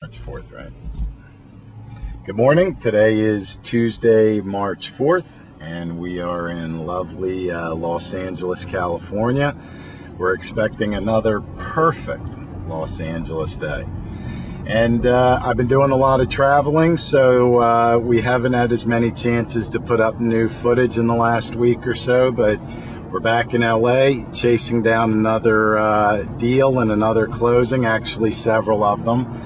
March 4th, right? Good morning. Today is Tuesday, March 4th, and we are in lovely Los Angeles, California. We're expecting another perfect Los Angeles day. And I've been doing a lot of traveling, so we haven't had as many chances to put up new footage in the last week or so, but we're back in LA chasing down another deal and another closing, actually several of them.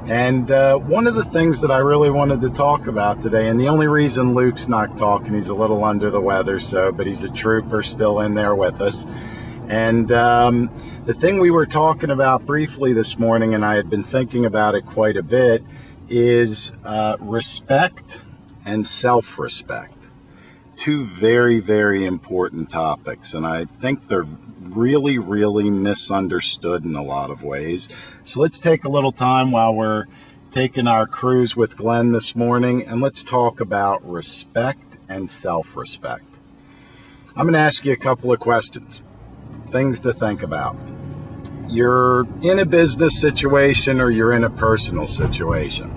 And one of the things that I really wanted to talk about today, and the only reason Luke's not talking, he's a little under the weather, but he's a trooper still in there with us. And the thing we were talking about briefly this morning, and I had been thinking about it quite a bit, is respect and self-respect. Two very, very important topics, and I think they're really, really misunderstood in a lot of ways. So let's take a little time while we're taking our cruise with Glenn this morning, and let's talk about respect and self-respect. I'm going to ask you a couple of questions, things to think about. You're in a business situation or you're in a personal situation,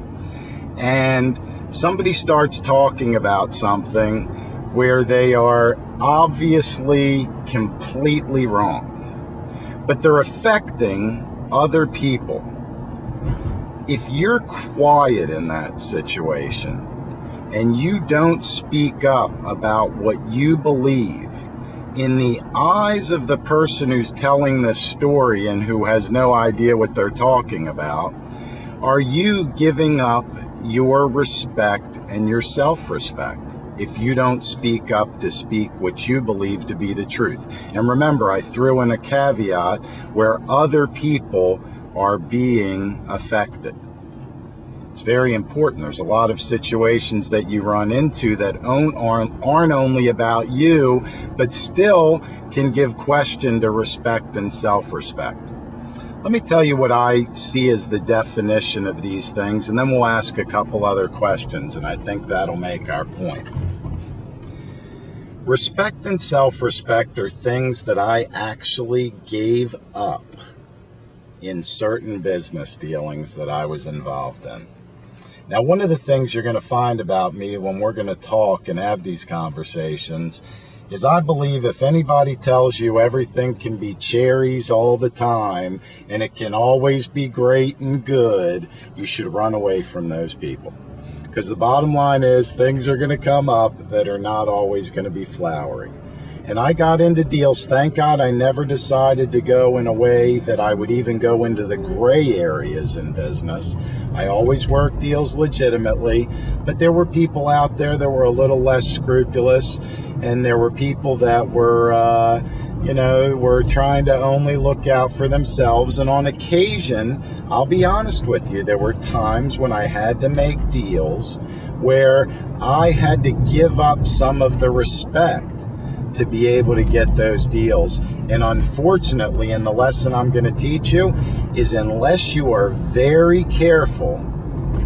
and somebody starts talking about something where they are obviously completely wrong, but they're affecting other people. If you're quiet in that situation and you don't speak up about what you believe, in the eyes of the person who's telling this story and who has no idea what they're talking about, are you giving up your respect and your self-respect if you don't speak up to speak what you believe to be the truth? And remember, I threw in a caveat where other people are being affected. It's very important. There's a lot of situations that you run into that aren't only about you, but still can give question to respect and self-respect. Let me tell you what I see as the definition of these things, and then we'll ask a couple other questions, and I think that'll make our point. Respect and self-respect are things that I actually gave up in certain business dealings that I was involved in. Now, one of the things you're going to find about me when we're going to talk and have these conversations is I believe if anybody tells you everything can be cherries all the time and it can always be great and good, you should run away from those people. Because the bottom line is things are going to come up that are not always going to be flowery. And I got into deals, thank God I never decided to go in a way that I would even go into the gray areas in business. I always worked deals legitimately, but there were people out there that were a little less scrupulous, and there were people that were, were trying to only look out for themselves. And on occasion, I'll be honest with you, there were times when I had to make deals where I had to give up some of the respect to be able to get those deals. And unfortunately, and the lesson I'm going to teach you is unless you are very careful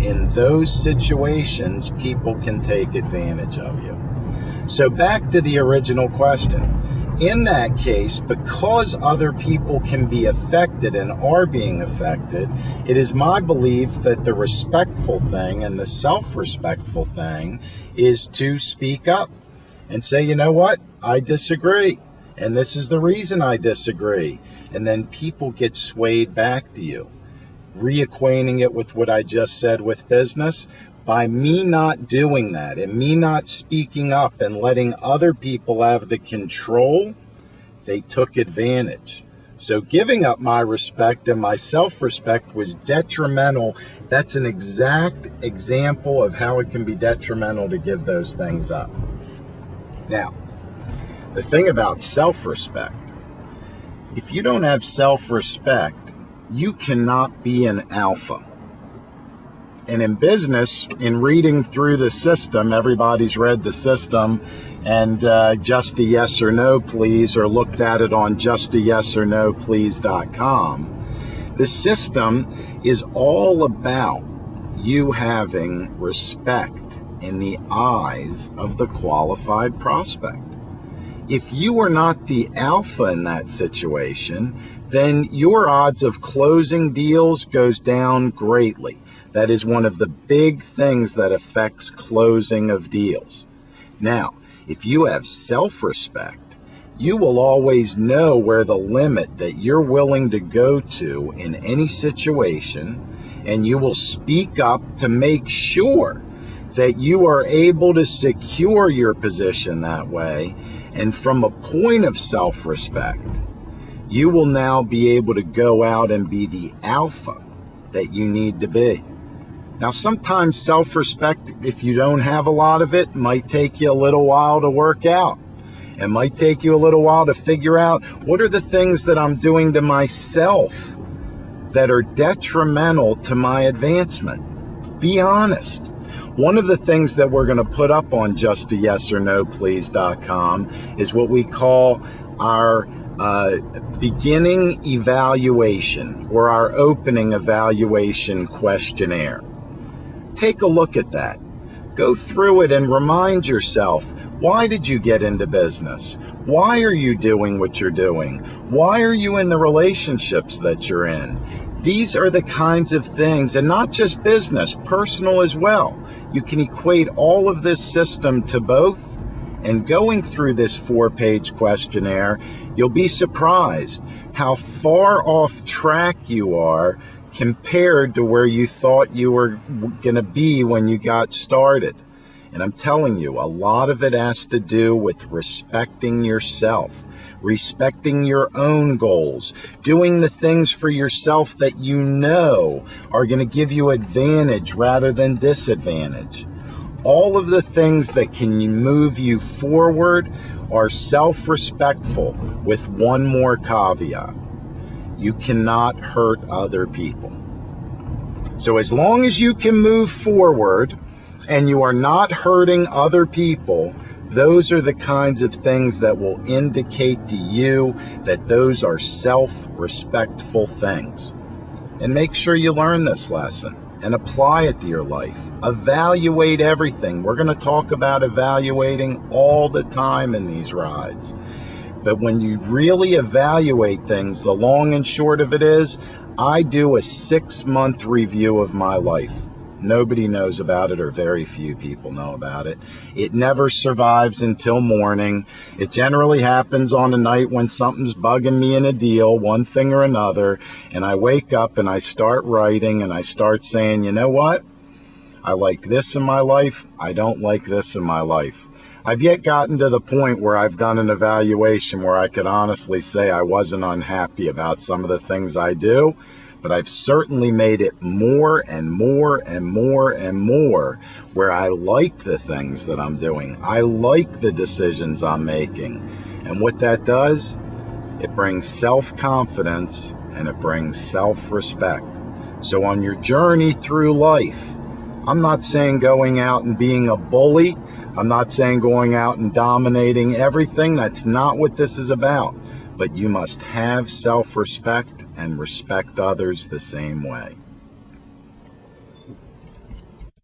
in those situations, people can take advantage of you. So back to the original question. In that case, because other people can be affected and are being affected, it is my belief that the respectful thing and the self-respectful thing is to speak up and say, you know what, I disagree, and this is the reason I disagree. And then people get swayed back to you. Reacquainting it with what I just said with business, by me not doing that and me not speaking up and letting other people have the control, they took advantage. So giving up my respect and my self-respect was detrimental. That's an exact example of how it can be detrimental to give those things up. Now, the thing about self-respect, if you don't have self-respect, you cannot be an alpha. And in business, in reading through the system, everybody's read the system and just a yes or no please, or looked at it on justayesornoplease.com. The system is all about you having respect in the eyes of the qualified prospect. If you are not the alpha in that situation, then your odds of closing deals goes down greatly. That is one of the big things that affects closing of deals. Now, if you have self-respect, you will always know where the limit that you're willing to go to in any situation, and you will speak up to make sure that you are able to secure your position that way. And from a point of self-respect, you will now be able to go out and be the alpha that you need to be. Now, sometimes self-respect, if you don't have a lot of it, might take you a little while to work out. It might take you a little while to figure out what are the things that I'm doing to myself that are detrimental to my advancement. Be honest. One of the things that we're going to put up on justayesornoplease.com is what we call our beginning evaluation, or our opening evaluation questionnaire. Take a look at that. Go through it and remind yourself, why did you get into business? Why are you doing what you're doing? Why are you in the relationships that you're in? These are the kinds of things, and not just business, personal as well. You can equate all of this system to both, and going through this 4-page questionnaire, you'll be surprised how far off track you are compared to where you thought you were going to be when you got started. And I'm telling you, a lot of it has to do with respecting yourself, respecting your own goals, doing the things for yourself that you know are going to give you advantage rather than disadvantage. All of the things that can move you forward are self-respectful, with one more caveat. You cannot hurt other people. So as long as you can move forward and you are not hurting other people, those are the kinds of things that will indicate to you that those are self-respectful things. And make sure you learn this lesson and apply it to your life. Evaluate everything. We're going to talk about evaluating all the time in these rides. But when you really evaluate things, the long and short of it is, I do a 6-month review of my life. Nobody knows about it, or very few people know about it. It never survives until morning. It generally happens on a night when something's bugging me in a deal, one thing or another, and I wake up and I start writing and I start saying, you know what? I like this in my life. I don't like this in my life. I've yet gotten to the point where I've done an evaluation where I could honestly say I wasn't unhappy about some of the things I do, but I've certainly made it more and more and more and more where I like the things that I'm doing. I like the decisions I'm making. And what that does, it brings self-confidence and it brings self-respect. So on your journey through life, I'm not saying going out and being a bully. I'm not saying going out and dominating everything. That's not what this is about. But you must have self-respect and respect others the same way.